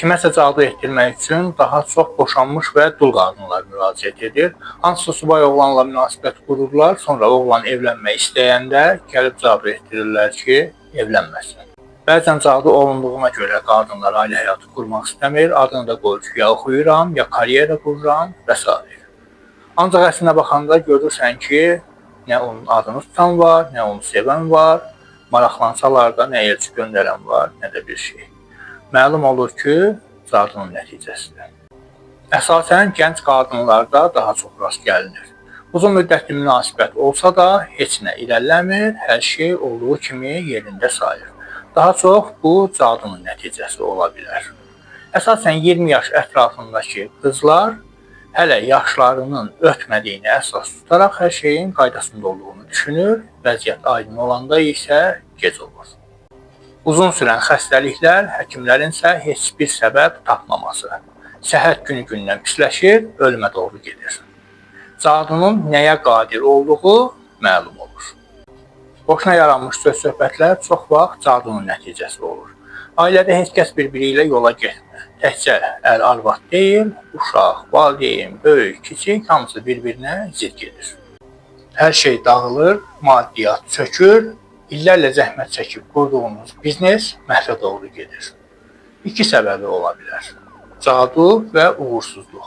Kiməsə cadu etdirmək üçün daha çox boşanmış və dul qadınlar müraciət edir. Hansısa subay oğlanla münasibət qururlar, sonra oğlan evlənmək istəyəndə gəlib cadu etdirirlər ki, evlənməsin. Bəzən cadu olunduğuna görə qadınlar ailə həyatı qurmaq istəmir, adını da qoyur ki, ya oxuyuram, ya karyera qururam və s. Ancaq əslinə baxanda görürsən ki, nə onun adını tutan var, nə onu sevən var, maraqlansalar da nə elçi göndərən var, nə də bir şey. Məlum olur ki, cadunun nəticəsidir. Əsasən gənc qadınlarda daha çox rast gəlinir. Uzun müddətli münasibət olsa da heç nə irəliləmir, hər şey olduğu kimi yerində sayır. Daha çox bu cadunun nəticəsi ola bilər. Əsasən 20 yaş ətrafındakı qızlar hələ yaşlarının ötmədiyini əsas tutaraq hər şeyin qaydasında olduğunu düşünür, vəziyyət aydın olanda isə gec olur. Uzun sürən xəstəliklər, həkimlərin isə heç bir səbəb tapmaması. Səhət günü-gündən pisləşir, ölümə doğru gedir. Cadunun nəyə qadir olduğu məlum olur. Boşuna yaranmış söz-söhbətlər çox vaxt cadunun nəticəsi olur. Ailədə heç kəs bir-biri ilə yola getmir. Təkcə ər-arvad deyil, uşaq, valideyn, böyük, kiçik hamısı bir-birinə zidd gedir. Hər şey dağılır, maddiyyat çökür, illərlə zəhmət çəkib qurduğunuz biznes məhvə doğru gedir. İki səbəbi ola bilər. Cadu və uğursuzluq.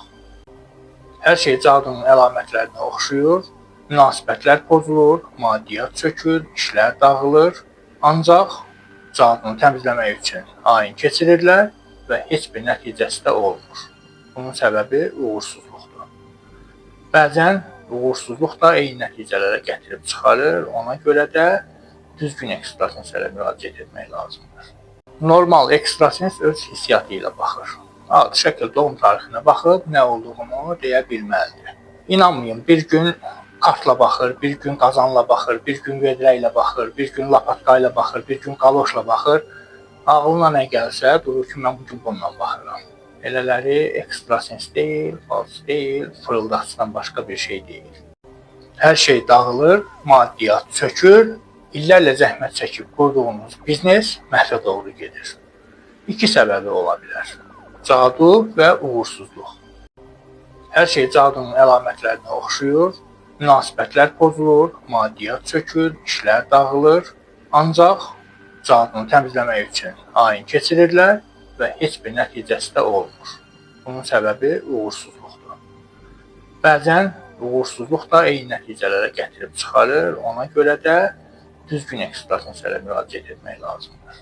Hər şey cadunun əlamətlərinə oxşuyur, münasibətlər pozulur, maddiyyat çökür, işlər dağılır. Ancaq cadunu təmizləmək üçün ayin keçirirlər və heç bir nəticəsi də olmur. Bunun səbəbi uğursuzluqdur. Bəzən uğursuzluq da eyni nəticələrə gətirib çıxarır, ona görə də düzgün ekstrasenslərə müraciət etmək lazımdır. Normal ekstrasens öz hissiyatı ilə baxır. Ad, şəkil, doğum tarixinə baxıb nə olduğunu deyə bilməlidir. İnanmayın, bir gün kartla baxır, bir gün qazanla baxır, bir gün vedrə ilə baxır, bir gün lapatka ilə baxır, bir gün qaloşla baxır. Ağlına nə gəlsə durur ki, mən bugün bununla baxıram. Elələri ekstrasens deyil, fals deyil, fırıldaqçıdan başqa bir şey deyil. Hər şey dağılır, maddiyyat çökür, illərlə zəhmət çəkib qurduğunuz biznes məhvə doğru gedir. İki səbəbi ola bilər. Cadu və uğursuzluq. Hər şey cadunun əlamətlərinə oxşuyur, münasibətlər pozulur, maddiyyat çökür, işlər dağılır. Ancaq cadunu təmizləmək üçün ayin keçirirlər və heç bir nəticəsi də olmur. Bunun səbəbi uğursuzluqdur. Bəzən uğursuzluq da eyni nəticələrə gətirib çıxarır, ona görə də düzgün ekstrasenslərə müraciət etmək lazımdır.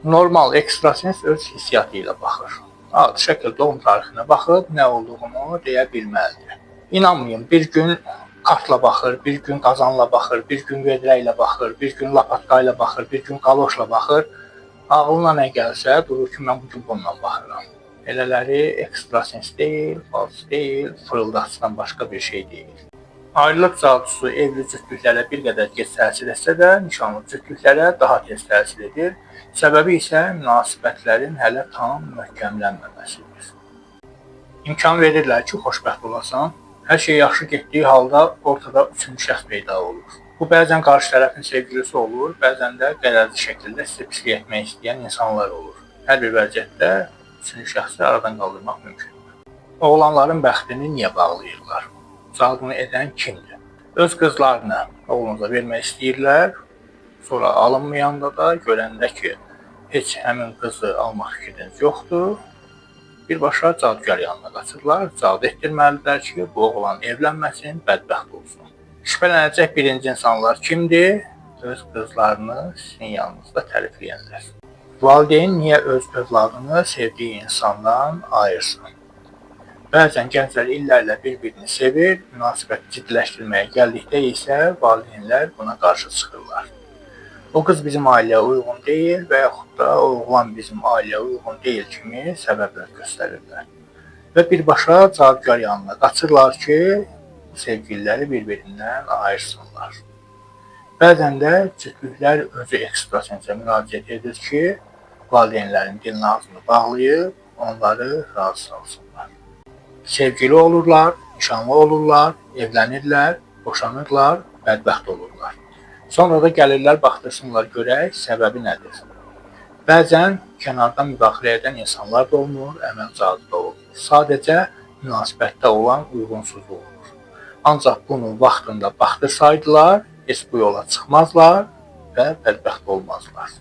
Normal ekstrasens öz hissiyatı ilə baxır. Ad, şəkil, doğum tarixinə baxıb nə olduğunu deyə bilməlidir. İnanmayın, bir gün kartla baxır, bir gün qazanla baxır, bir gün vedrə ilə baxır, bir gün lapatka ilə baxır, bir gün qaloşla baxır. Ağlına nə gəlsə durur ki, mən bugün bununla baxıram. Elələri ekstrasens deyil, fals deyil, fırıldaqçıdan başqa bir şey deyil. Ayrılıq cadusu evli cütlüklərə bir qədər gec təsir etsə də, nişanlı cütlüklərə daha tez təsir edir. Səbəbi isə münasibətlərin hələ tam möhkəmlənməməsidir. İmkan verirlər ki, xoşbəxt olasan, hər şey yaxşı getdiyi halda ortada üçüncü şəxs peyda olur. Bu bəzən qarşı tərəfin sevgilisi olur, bəzən də qərəzli şəkildə sizə pislik etmək istəyən insanlar olur. Hər bir vəziyyətdə üçüncü şəxsi aradan qaldırmaq mümkündür. Oğlanların bəxtini niyə bağlayırlar? Cadunu edən kimdir? Öz qızlarını oğlunuza vermək istəyirlər, sonra alınmayanda da görəndə ki, heç həmin qızı almaq fikriniz yoxdur, birbaşa cadugar yanına qaçırlar, cadu etdirməlidirlər ki, bu oğlan evlənməsin, bədbəxt olsun. Şübhələnəcək birinci insanlar kimdir? Öz qızlarını sizin yanınızda tərifləyənlər. Valideyn niyə öz övladını sevdiyi insandan ayırsın? Bəzən gənclər illərlə bir-birini sevir, münasibət ciddiləşdirməyə gəldikdə isə valideynlər buna qarşı çıxırlar. O qız bizim ailəyə uyğun deyil və yaxud da o oğlan bizim ailəyə uyğun deyil kimi səbəblər göstərirlər. Və birbaşa cadugar yanına qaçırlar ki, sevgililəri bir-birindən ayırsınlar. Bəzən də cütlüklər özü ekstrasensə müraciət edir ki, valideynlərin dilini ağzını bağlayıb onları razı salsınlar. Sevgili olurlar, nişanlı olurlar, evlənirlər, boşanırlar, bədbəxt olurlar. Sonra da gəlirlər, baxdırsınlar görək, səbəbi nədir? Bəzən kənardan müdaxilə edən insanlar da olmur, əməl cadı da olmur. Sadəcə münasibətdə olan uyğunsuzluq olur. Ancaq bunu vaxtında baxdırsaydılar, heç bu yola çıxmazlar və bədbəxt olmazlar.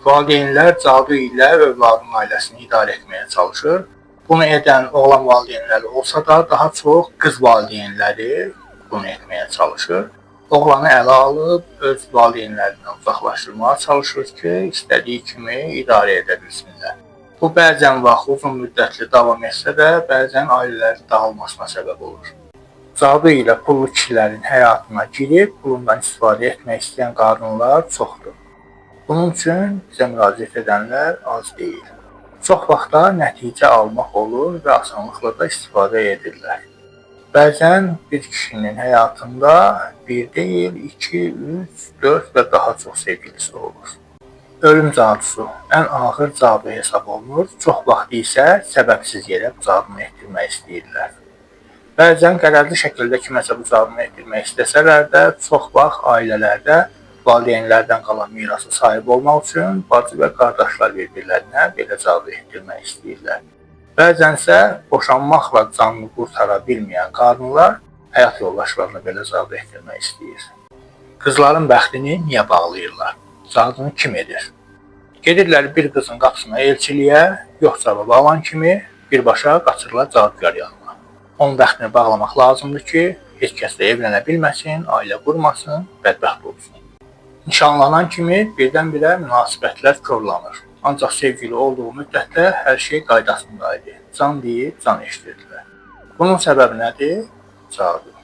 Valideynlər cadı ilə övladın ailəsini idarə etməyə çalışır. Bunu edən oğlan valideynləri olsa da, daha çox qız valideynləri bunu etməyə çalışır. Oğlanı ələ alıb, öz valideynlərindən uzaqlaşdırmağa çalışır ki, istədiyi kimi idarə edə bilsinlər. Bu, bəzən vaxt uzun müddətli davam etsə də, bəzən ailələrin dağılmasına səbəb olur. Cadı ilə pullu kişilərin həyatına girib, pulundan istifadə etmək istəyən qadınlar çoxdur. Bunun üçün bizə müraciət edənlər az deyil. Çox vaxtda nəticə almaq olur və asanlıqla da istifadə edirlər. Bəzən bir kişinin həyatında bir deyil, 2, 3, 4 və daha çox sevgilisi olur. Ölüm cadusu ən ağır cadu hesab olunur, çox vaxt isə səbəbsiz yerə bu cadını etdirmək istəyirlər. Bəzən qərarlı şəkildə kiməsə bu cadını etdirmək istəsələr də, çox vaxt ailələrdə valideynlərdən qalan mirasa sahib olmaq üçün bacı və qardaşlar bir-birlərinə belə cadu etdirmək istəyirlər. Bəzənsə boşanmaqla canını qurtara bilməyən qadınlar həyat yoldaşlarına belə cadu etdirmək istəyir. Qızların bəxtini niyə bağlayırlar? Cadını kim edir? Gedirlər bir qızın qapısına elçiliyə, yox cavabı alan kimi birbaşa qaçırlar cadugar yanına. Onun bəxtini bağlamaq lazımdır ki, heç kəslə evlənə bilməsin, ailə qurmasın, bədbəxt olsun. Nişanlanan kimi birdən-birə münasibətlər korlanır. Ancaq sevgili olduğu müddətdə hər şey qaydasında idi. Can deyib, can eşidirdilər. Bunun səbəbi nədir? Cadı.